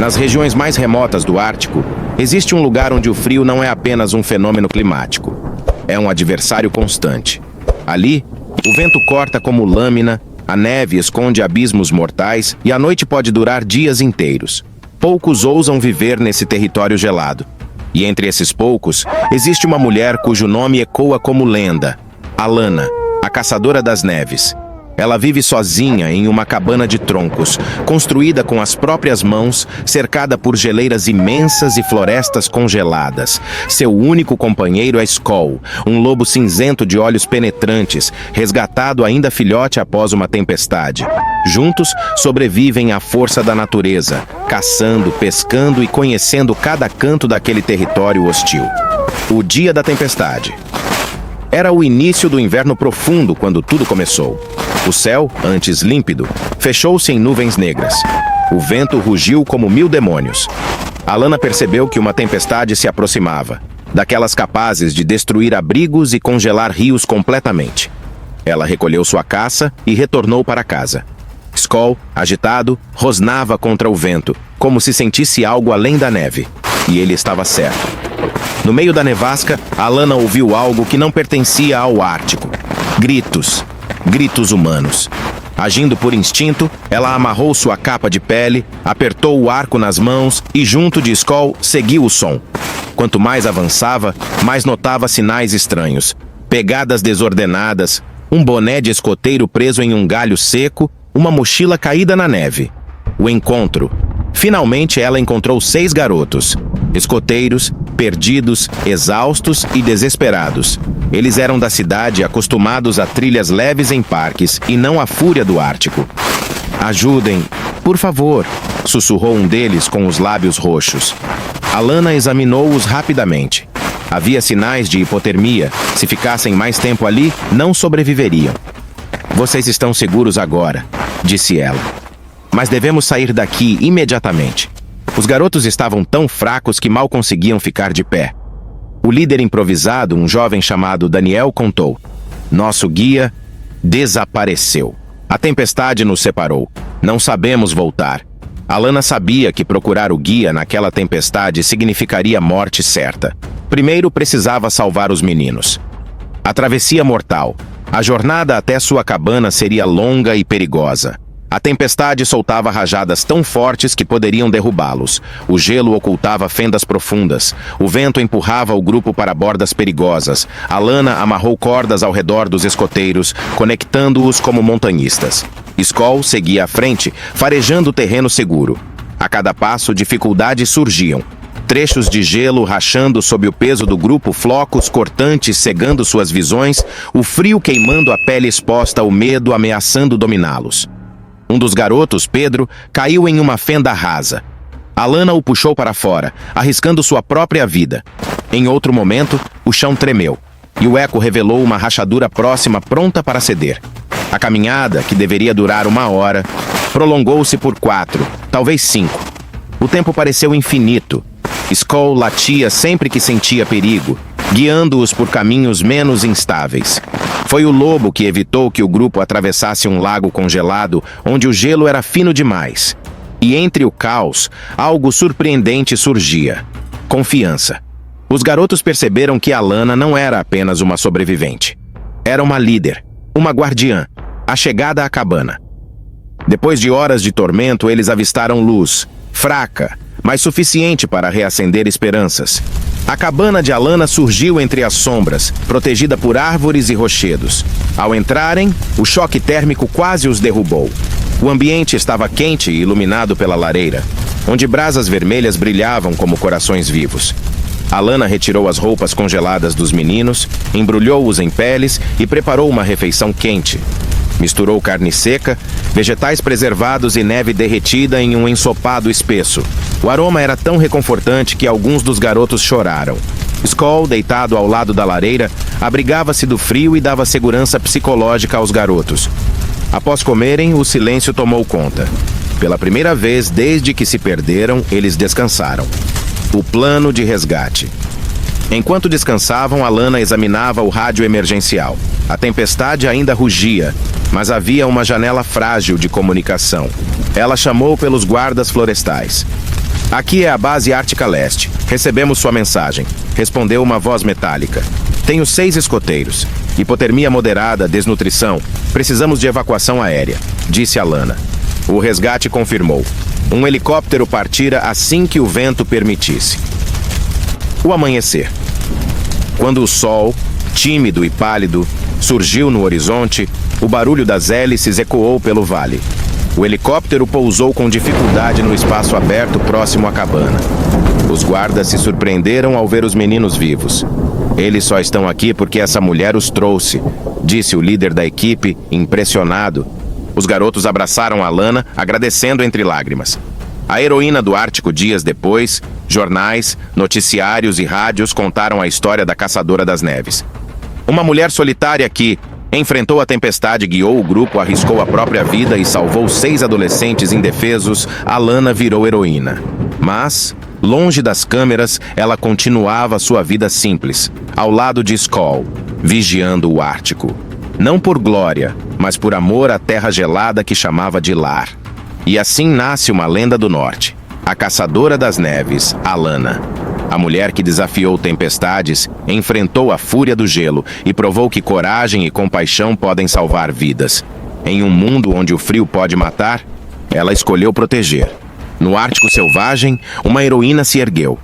Nas regiões mais remotas do Ártico, existe um lugar onde o frio não é apenas um fenômeno climático. É um adversário constante. Ali, o vento corta como lâmina, a neve esconde abismos mortais e a noite pode durar dias inteiros. Poucos ousam viver nesse território gelado. E entre esses poucos, existe uma mulher cujo nome ecoa como lenda: Alanna, a caçadora das neves. Ela vive sozinha em uma cabana de troncos, construída com as próprias mãos, cercada por geleiras imensas e florestas congeladas. Seu único companheiro é Skoll, um lobo cinzento de olhos penetrantes, resgatado ainda filhote após uma tempestade. Juntos, sobrevivem à força da natureza, caçando, pescando e conhecendo cada canto daquele território hostil. O dia da tempestade. Era o início do inverno profundo quando tudo começou. O céu, antes límpido, fechou-se em nuvens negras. O vento rugiu como 1000 demônios. Alanna percebeu que uma tempestade se aproximava, daquelas capazes de destruir abrigos e congelar rios completamente. Ela recolheu sua caça e retornou para casa. Skoll, agitado, rosnava contra o vento, como se sentisse algo além da neve. E ele estava certo. No meio da nevasca, Alanna ouviu algo que não pertencia ao Ártico. Gritos. Gritos humanos. Agindo por instinto, ela amarrou sua capa de pele, apertou o arco nas mãos e, junto de Skoll, seguiu o som. Quanto mais avançava, mais notava sinais estranhos. Pegadas desordenadas, um boné de escoteiro preso em um galho seco, uma mochila caída na neve. O encontro. Finalmente ela encontrou 6 garotos. Escoteiros, perdidos, exaustos e desesperados. Eles eram da cidade, acostumados a trilhas leves em parques e não à fúria do Ártico. "Ajudem, por favor", sussurrou um deles com os lábios roxos. Alanna examinou-os rapidamente. Havia sinais de hipotermia. Se ficassem mais tempo ali, não sobreviveriam. "Vocês estão seguros agora", disse ela. "Mas devemos sair daqui imediatamente." Os garotos estavam tão fracos que mal conseguiam ficar de pé. O líder improvisado, um jovem chamado Daniel, contou: "Nosso guia desapareceu. A tempestade nos separou. Não sabemos voltar." Alanna sabia que procurar o guia naquela tempestade significaria morte certa. Primeiro precisava salvar os meninos. A travessia mortal. A jornada até sua cabana seria longa e perigosa. A tempestade soltava rajadas tão fortes que poderiam derrubá-los. O gelo ocultava fendas profundas. O vento empurrava o grupo para bordas perigosas. Alanna amarrou cordas ao redor dos escoteiros, conectando-os como montanhistas. Skoll seguia à frente, farejando o terreno seguro. A cada passo, dificuldades surgiam. Trechos de gelo rachando sob o peso do grupo, flocos cortantes cegando suas visões, o frio queimando a pele exposta ao medo ameaçando dominá-los. Um dos garotos, Pedro, caiu em uma fenda rasa. Alanna o puxou para fora, arriscando sua própria vida. Em outro momento, o chão tremeu, e o eco revelou uma rachadura próxima pronta para ceder. A caminhada, que deveria durar 1 hora, prolongou-se por 4, talvez 5. O tempo pareceu infinito. Skoll latia sempre que sentia perigo, guiando-os por caminhos menos instáveis. Foi o lobo que evitou que o grupo atravessasse um lago congelado, onde o gelo era fino demais. E entre o caos, algo surpreendente surgia: confiança. Os garotos perceberam que Alanna não era apenas uma sobrevivente. Era uma líder, uma guardiã, a chegada à cabana. Depois de horas de tormento, eles avistaram luz, fraca, mas suficiente para reacender esperanças. A cabana de Alanna surgiu entre as sombras, protegida por árvores e rochedos. Ao entrarem, o choque térmico quase os derrubou. O ambiente estava quente e iluminado pela lareira, onde brasas vermelhas brilhavam como corações vivos. Alanna retirou as roupas congeladas dos meninos, embrulhou-os em peles e preparou uma refeição quente. Misturou carne seca, vegetais preservados e neve derretida em um ensopado espesso. O aroma era tão reconfortante que alguns dos garotos choraram. Skoll, deitado ao lado da lareira, abrigava-se do frio e dava segurança psicológica aos garotos. Após comerem, o silêncio tomou conta. Pela primeira vez desde que se perderam, eles descansaram. O plano de resgate. Enquanto descansavam, Alanna examinava o rádio emergencial. A tempestade ainda rugia, mas havia uma janela frágil de comunicação. Ela chamou pelos guardas florestais. Aqui é a base Ártica Leste. Recebemos sua mensagem. Respondeu uma voz metálica. Tenho 6 escoteiros. Hipotermia moderada, desnutrição. Precisamos de evacuação aérea, disse Alana. O resgate confirmou. Um helicóptero partira assim que o vento permitisse. O amanhecer. Quando o sol, tímido e pálido, surgiu no horizonte, o barulho das hélices ecoou pelo vale. O helicóptero pousou com dificuldade no espaço aberto próximo à cabana. Os guardas se surpreenderam ao ver os meninos vivos. Eles só estão aqui porque essa mulher os trouxe, disse o líder da equipe, impressionado. Os garotos abraçaram Alana, agradecendo entre lágrimas. A heroína do Ártico dias depois, jornais, noticiários e rádios contaram a história da Caçadora das Neves. Uma mulher solitária que enfrentou a tempestade, guiou o grupo, arriscou a própria vida e salvou 6 adolescentes indefesos. Alana virou heroína. Mas, longe das câmeras, ela continuava sua vida simples, ao lado de Skoll, vigiando o Ártico. Não por glória, mas por amor à terra gelada que chamava de lar. E assim nasce uma lenda do norte, a Caçadora das Neves, Alana. A mulher que desafiou tempestades, enfrentou a fúria do gelo e provou que coragem e compaixão podem salvar vidas. Em um mundo onde o frio pode matar, ela escolheu proteger. No Ártico selvagem, uma heroína se ergueu.